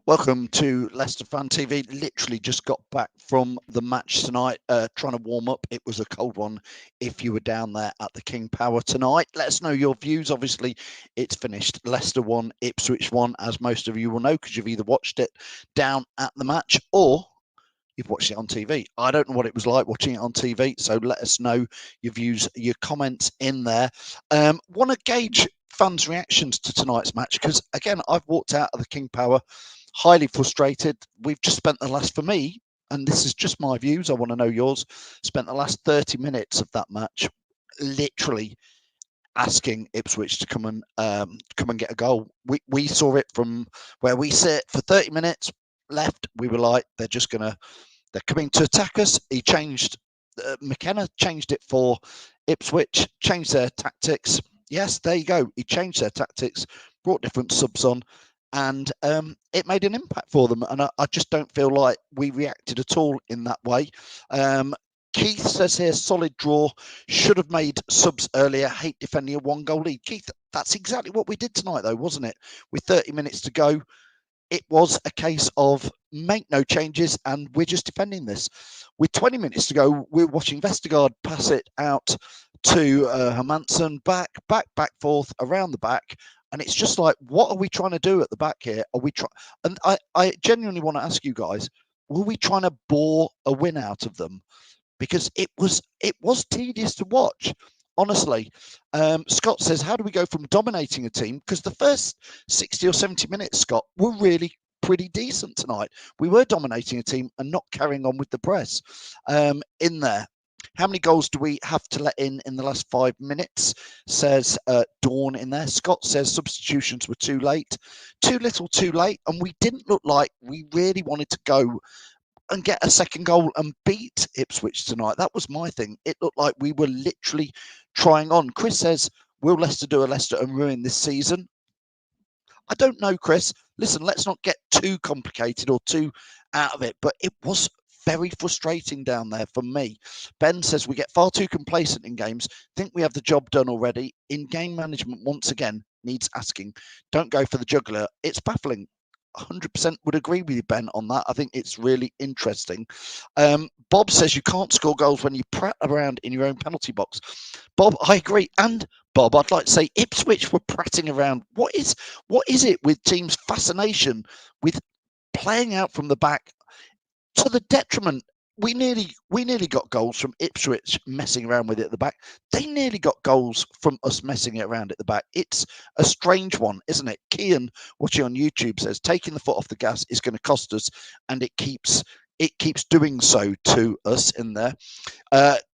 Welcome to Leicester Fan TV. Literally just got back from the match tonight, trying to warm up. It was a cold one if you were down there at the King Power tonight. Let us know your views. Obviously, it's finished. Leicester 1, Ipswich 1, as most of you will know, because you've either watched it down at the match or you've watched it on TV. I don't know what it was like watching it on TV, so let us know your views, your comments in there. Want to gauge fans' reactions to tonight's match, because, again, I've walked out of the King Power highly frustrated. We've just spent the last, for me, and this is just my views, I want to know yours, spent the last 30 minutes of that match literally asking Ipswich to come and get a goal. We saw it from where we sit for 30 minutes left. We were like, they're coming to attack us. He changed, McKenna changed it for Ipswich, changed their tactics. Yes, there you go. He changed their tactics, brought different subs on, and it made an impact for them. And I just don't feel like we reacted at all in that way. Keith says here, solid draw, should have made subs earlier, hate defending a 1-goal lead. Keith, that's exactly what we did tonight, though, wasn't it? With 30 minutes to go, it was a case of make no changes and we're just defending this. With 20 minutes to go, we're watching Vestergaard pass it out to Hermansen, back, forth, around the back. And it's just like, what are we trying to do at the back here? Are we trying? And I genuinely want to ask you guys, were we trying to bore a win out of them? Because it was tedious to watch. Honestly, Scott says, how do we go from dominating a team? Because the first 60 or 70 minutes, Scott, were really pretty decent tonight. We were dominating a team and not carrying on with the press in there. How many goals do we have to let in the last 5 minutes? Says Dawn in there. Scott says substitutions were too late. Too little, too late. And we didn't look like we really wanted to go and get a second goal and beat Ipswich tonight. That was my thing. It looked like we were literally trying on. Chris says, will Leicester do a Leicester and ruin this season? I don't know, Chris. Listen, let's not get too complicated or too out of it, but it was very frustrating down there for me. Ben says we get far too complacent in games. Think we have the job done already. In game management, once again, needs asking. Don't go for the juggler. It's baffling. 100% would agree with you, Ben, on that. I think it's really interesting. Bob says you can't score goals when you prat around in your own penalty box. Bob, I agree. And Bob, I'd like to say Ipswich were prattling around. What is it with teams' fascination with playing out from the back to the detriment? We nearly got goals from Ipswich messing around with it at the back. They nearly got goals from us messing it around at the back. It's a strange one, isn't it? Kian, watching on YouTube, says taking the foot off the gas is going to cost us, and it keeps doing so to us in there.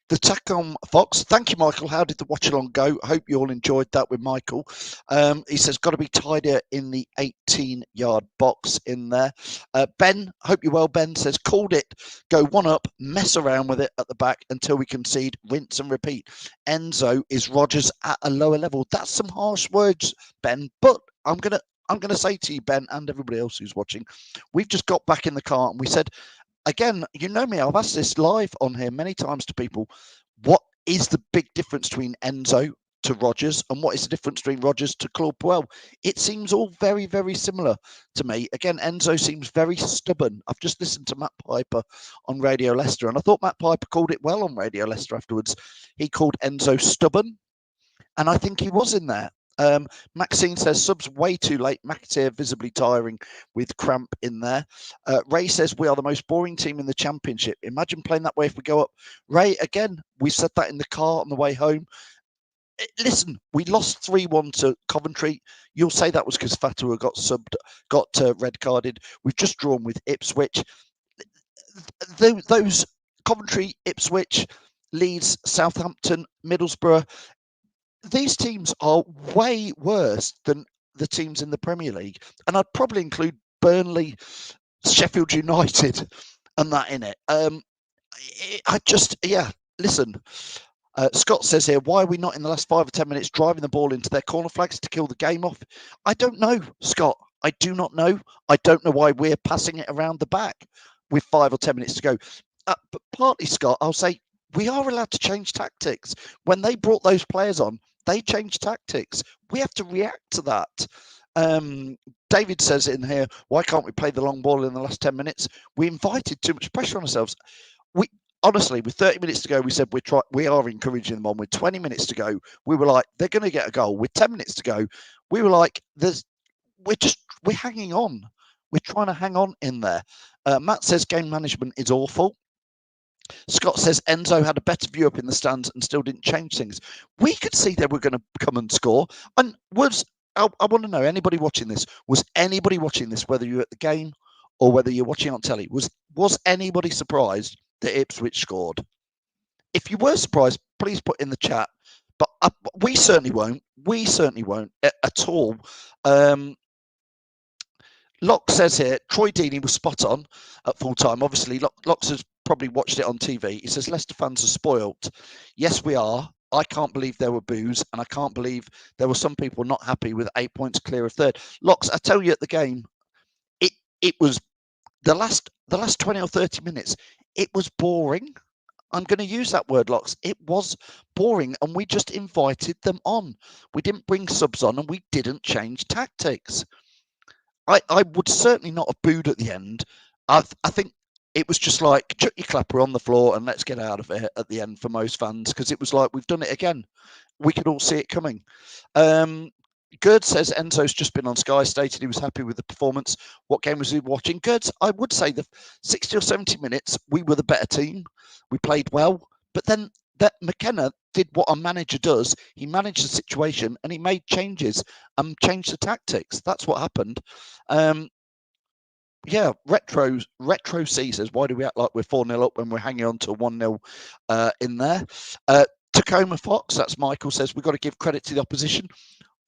The Tacom Fox, thank you, Michael. How did the watch along go? I hope you all enjoyed that with Michael. He says, got to be tidier in the 18-yard box in there. Ben, hope you're well. Ben says, called it, go one up, mess around with it at the back until we concede, rinse and repeat. Enzo is Rodgers at a lower level. That's some harsh words, Ben, but I'm gonna say to you, Ben, and everybody else who's watching, we've just got back in the car and we said, again, you know me, I've asked this live on here many times to people, what is the big difference between Enzo to Rodgers and what is the difference between Rodgers to Claude Puel? It seems all very, very similar to me. Again, Enzo seems very stubborn. I've just listened to Matt Piper on Radio Leicester, and I thought Matt Piper called it well on Radio Leicester afterwards. He called Enzo stubborn, and I think he was in there. Maxine says subs way too late. McAteer visibly tiring with cramp in there. Ray says we are the most boring team in the championship. Imagine playing that way if we go up. Ray, again, we said that in the car on the way home. Listen, we lost 3-1 to Coventry. You'll say that was because Fatua got red carded. We've just drawn with Ipswich. Those Coventry, Ipswich, Leeds, Southampton, Middlesbrough, these teams are way worse than the teams in the Premier League. And I'd probably include Burnley, Sheffield United and that in it. Listen. Scott says here, why are we not in the last 5 or 10 minutes driving the ball into their corner flags to kill the game off? I don't know, Scott. I do not know. I don't know why we're passing it around the back with 5 or 10 minutes to go. But partly, Scott, I'll say we are allowed to change tactics. When they brought those players on, they changed tactics. We have to react to that. David says in here, why can't we play the long ball in the last 10 minutes? We invited too much pressure on ourselves. We honestly, with 30 minutes to go, we said we are encouraging them on. With 20 minutes to go, we were like, they're going to get a goal. With 10 minutes to go, we were like, we're hanging on. We're trying to hang on in there. Matt says game management is awful. Scott says Enzo had a better view up in the stands and still didn't change things. We could see they were going to come and score. And I want to know, anybody watching this, was anybody watching this, whether you're at the game or whether you're watching on telly, was anybody surprised that Ipswich scored? If you were surprised, please put in the chat. But we certainly won't. We certainly won't at all. Locke says here, Troy Deeney was spot on at full time. Obviously, Locke has probably watched it on TV. He says Leicester fans are spoilt. Yes, we are. I can't believe there were boos, and I can't believe there were some people not happy with 8 points clear of third. Locke, I tell you at the game, it was the last 20 or 30 minutes. It was boring. I'm going to use that word, Locks. It was boring, and we just invited them on. We didn't bring subs on, and we didn't change tactics. I would certainly not have booed at the end. I think it was just like chuck your clapper on the floor and let's get out of it at the end for most fans, because it was like we've done it again. We could all see it coming. Gerd says Enzo's just been on Sky, stated he was happy with the performance. What game was he watching? Gerd, I would say the 60 or 70 minutes, we were the better team. We played well, but then that McKenna did what a manager does. He managed the situation and he made changes and changed the tactics. That's what happened. Yeah, Retro C says, why do we act like we're 4-0 up when we're hanging on to 1-0 in there? Tacoma Fox, that's Michael, says, we've got to give credit to the opposition.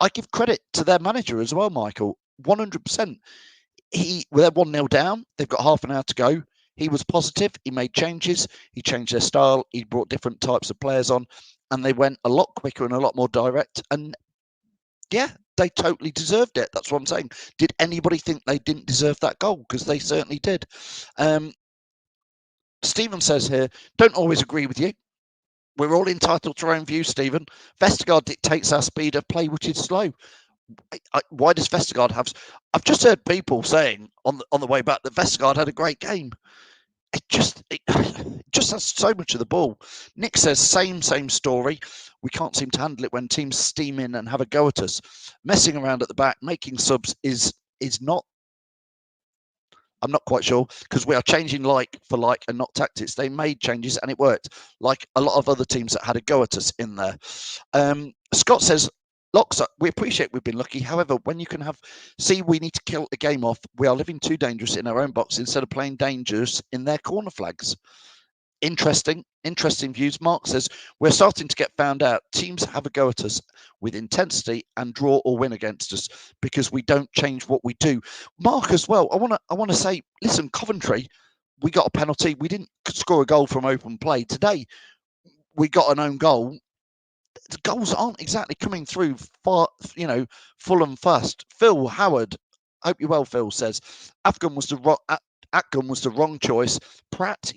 I give credit to their manager as well, Michael, 100%. They're 1-0 down. They've got half an hour to go. He was positive. He made changes. He changed their style. He brought different types of players on, and they went a lot quicker and a lot more direct. And yeah, they totally deserved it. That's what I'm saying. Did anybody think they didn't deserve that goal? Because they certainly did. Stephen says here, don't always agree with you. We're all entitled to our own views, Stephen. Vestergaard dictates our speed of play, which is slow. Why does Vestergaard have? I've just heard people saying on the way back that Vestergaard had a great game. It just has so much of the ball. Nick says same story. We can't seem to handle it when teams steam in and have a go at us. Messing around at the back, making subs is not. I'm not quite sure, because we are changing like for like and not tactics. They made changes and it worked, like a lot of other teams that had a go at us in there. Scott says, Locks, we appreciate we've been lucky. However, when you can we need to kill the game off. We are living too dangerous in our own box instead of playing dangerous in their corner flags. Interesting views. Mark says, we're starting to get found out. Teams have a go at us with intensity and draw or win against us because we don't change what we do. Mark as well, I want to say, listen, Coventry, we got a penalty. We didn't score a goal from open play. Today, we got an own goal. The goals aren't exactly coming through full and fast. Phil Howard, hope you're well, Phil says, Atgun was the wrong choice. Pratt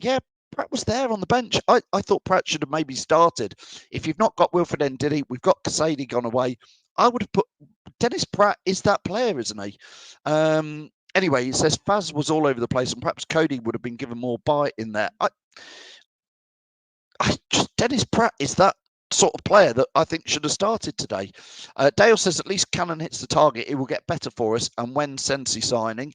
was there on the bench. I thought Pratt should have maybe started. If you've not got Wilfred Ndidi, we've got Kasady gone away. I would have put Dennis Pratt is that player, isn't he? Anyway, he says Faz was all over the place, and perhaps Cody would have been given more bite in there. Dennis Pratt is that sort of player that I think should have started today. Dale says at least Cannon hits the target, it will get better for us. And when Sensi signing?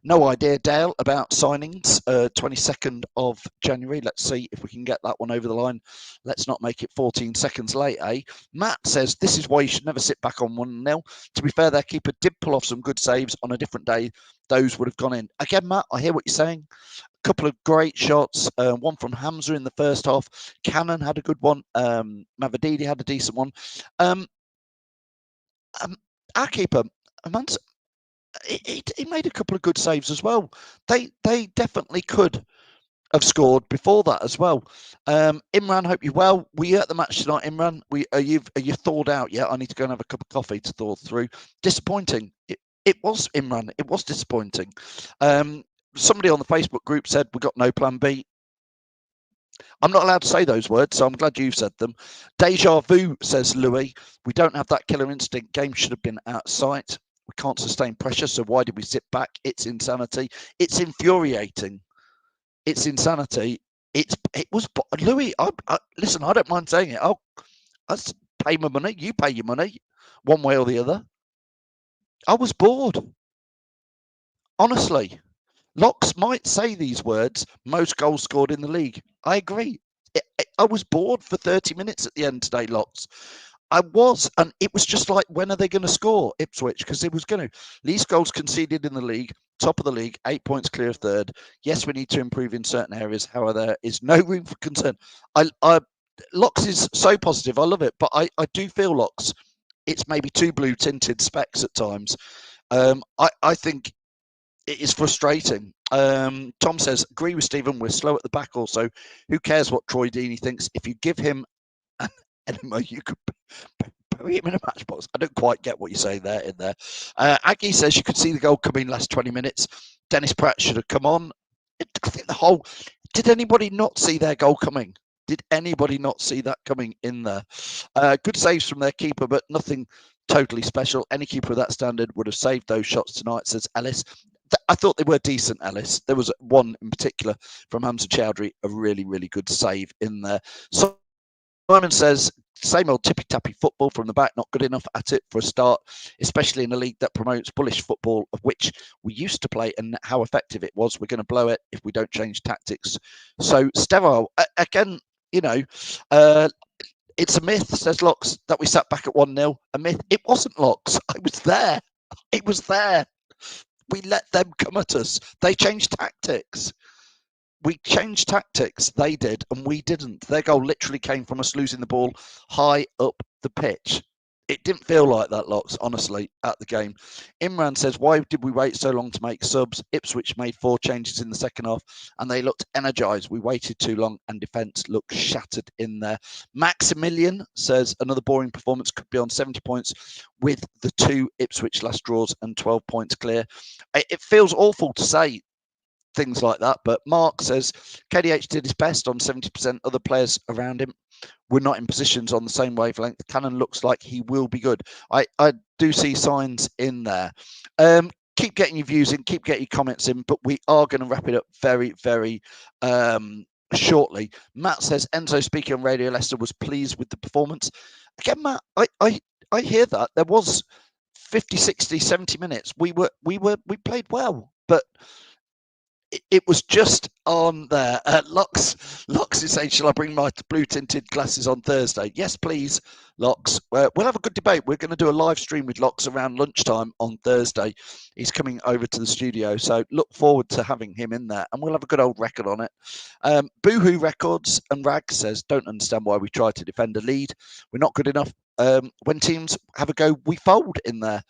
No idea, Dale, about signings. 22nd of January. Let's see if we can get that one over the line. Let's not make it 14 seconds late, eh? Matt says this is why you should never sit back on 1-0. To be fair, their keeper did pull off some good saves on a different day. Those would have gone in. Again, Matt, I hear what you're saying. Couple of great shots, one from Hamza in the first half. Cannon had a good one. Mavadidi had a decent one. Our keeper, he made a couple of good saves as well. They definitely could have scored before that as well. Imran, hope you're well. Were you at the match tonight, Imran? Are you thawed out yet? I need to go and have a cup of coffee to thaw through. Disappointing. It was, Imran. It was disappointing. Somebody on the Facebook group said we got no plan B. I'm not allowed to say those words, so I'm glad you've said them. Deja vu, says Louis. We don't have that killer instinct. Game should have been out of sight. We can't sustain pressure, so why did we sit back? It's insanity. It's infuriating. It's insanity. It was Louis. Listen. I don't mind saying it. I pay my money. You pay your money, one way or the other. I was bored. Honestly, Locks might say these words. Most goals scored in the league. I agree. I was bored for 30 minutes at the end today, Locks. I was, and it was just like, when are they going to score, Ipswich? Because they was going to. Least goals conceded in the league, top of the league, 8 points clear of third. Yes, we need to improve in certain areas. However, there is no room for concern. Locks is so positive. I love it, but I do feel, Locks, it's maybe too blue tinted specs at times. I think it is frustrating. Tom says, agree with Stephen, we're slow at the back also. Who cares what Troy Deeney thinks? If you give him an enema, you could bury him in a matchbox. I don't quite get what you say there in there. Aggie says you could see the goal coming last 20 minutes. Dennis Pratt should have come on. I think did anybody not see their goal coming? Did anybody not see that coming in there? Good saves from their keeper, but nothing totally special. Any keeper of that standard would have saved those shots tonight, says Ellis. I thought they were decent, Ellis. There was one in particular from Hamza Chowdhury, a really, really good save in there. Simon says, same old tippy-tappy football from the back, not good enough at it for a start, especially in a league that promotes bullish football, of which we used to play, and how effective it was. We're going to blow it if we don't change tactics. So, sterile. Again, it's a myth, says Locks, that we sat back at 1-0. A myth. It wasn't, Locks. I was there. It was there. We let them come at us. They changed tactics. We changed tactics. They did, and we didn't. Their goal literally came from us losing the ball high up the pitch. It didn't feel like that, Locks, honestly, at the game. Imran says, why did we wait so long to make subs? Ipswich made 4 changes in the second half, and they looked energised. We waited too long, and defence looked shattered in there. Maximilian says, another boring performance, could be on 70 points with the 2 Ipswich last draws and 12 points clear. It feels awful to say things like that, but Mark says KDH did his best on 70%. Other players around him were not in positions on the same wavelength. Cannon looks like he will be good. I do see signs in there. Keep getting your views in, keep getting your comments in, but we are going to wrap it up very, very shortly. Matt says, Enzo speaking on Radio Leicester was pleased with the performance. Again, Matt, I hear that. There was 50, 60, 70 minutes. We played well, but it was just on there. Locks is saying, shall I bring my blue tinted glasses on Thursday? Yes, please, Locks. We'll have a good debate. We're going to do a live stream with Locks around lunchtime on Thursday. He's coming over to the studio, so look forward to having him in there, and we'll have a good old record on it. Boohoo Records and Rag says, don't understand why we try to defend a lead. We're not good enough. When teams have a go, we fold in there.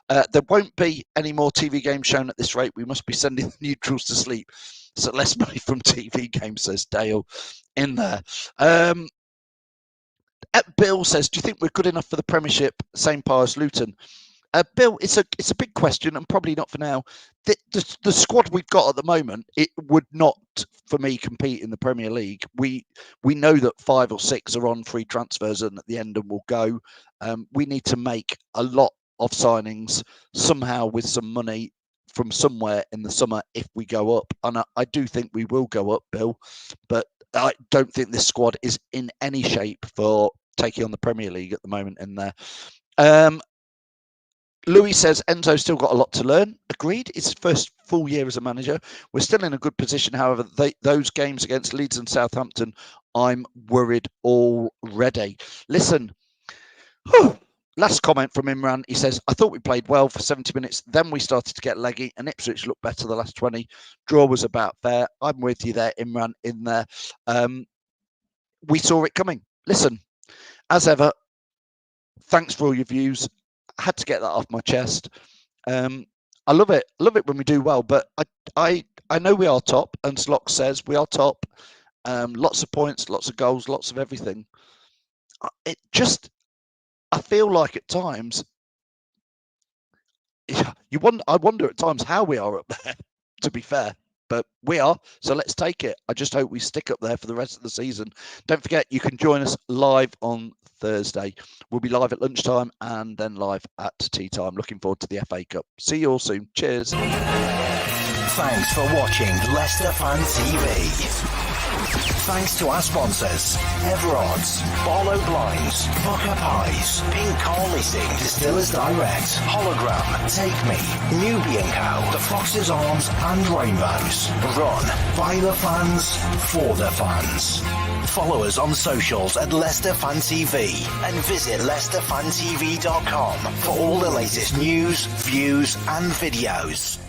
There won't be any more TV games shown at this rate. We must be sending the neutrals to sleep. So less money from TV games, says Dale in there. Bill says, do you think we're good enough for the Premiership? Same power as Luton. Bill, it's a big question, and probably not for now. The squad we've got at the moment, it would not, for me, compete in the Premier League. We know that 5 or 6 are on free transfers and at the end and will go. We need to make a lot of signings somehow with some money from somewhere in the summer if we go up. And I do think we will go up, Bill, but I don't think this squad is in any shape for taking on the Premier League at the moment in there. Louis says Enzo's still got a lot to learn. Agreed. It's his first full year as a manager. We're still in a good position. However, those games against Leeds and Southampton, I'm worried already. Listen, last comment from Imran. He says, I thought we played well for 70 minutes. Then we started to get leggy, and Ipswich looked better the last 20. Draw was about fair. I'm with you there, Imran, in there. We saw it coming. Listen, as ever, thanks for all your views. I had to get that off my chest. I love it. I love it when we do well, but I know we are top, and Slock says we are top. Lots of points, lots of goals, lots of everything. I feel like at times Yeah, I wonder at times how we are up there, to be fair. But we are, so let's take it. I just hope we stick up there for the rest of the season. Don't forget, you can join us live on Thursday. We'll be live at lunchtime and then live at tea time. Looking forward to the FA Cup. See you all soon. Cheers. Thanks for watching Leicester Fan TV. Thanks to our sponsors, Everod's, Barlow Blinds, Booker Pies, Pink Car Leasing, Distillers Direct, Hologram, Take Me, Nubian Cow, The Fox's Arms and Rainbows. Run by the fans, for the fans. Follow us on socials at Leicester Fan TV and visit leicesterfantv.com for all the latest news, views and videos.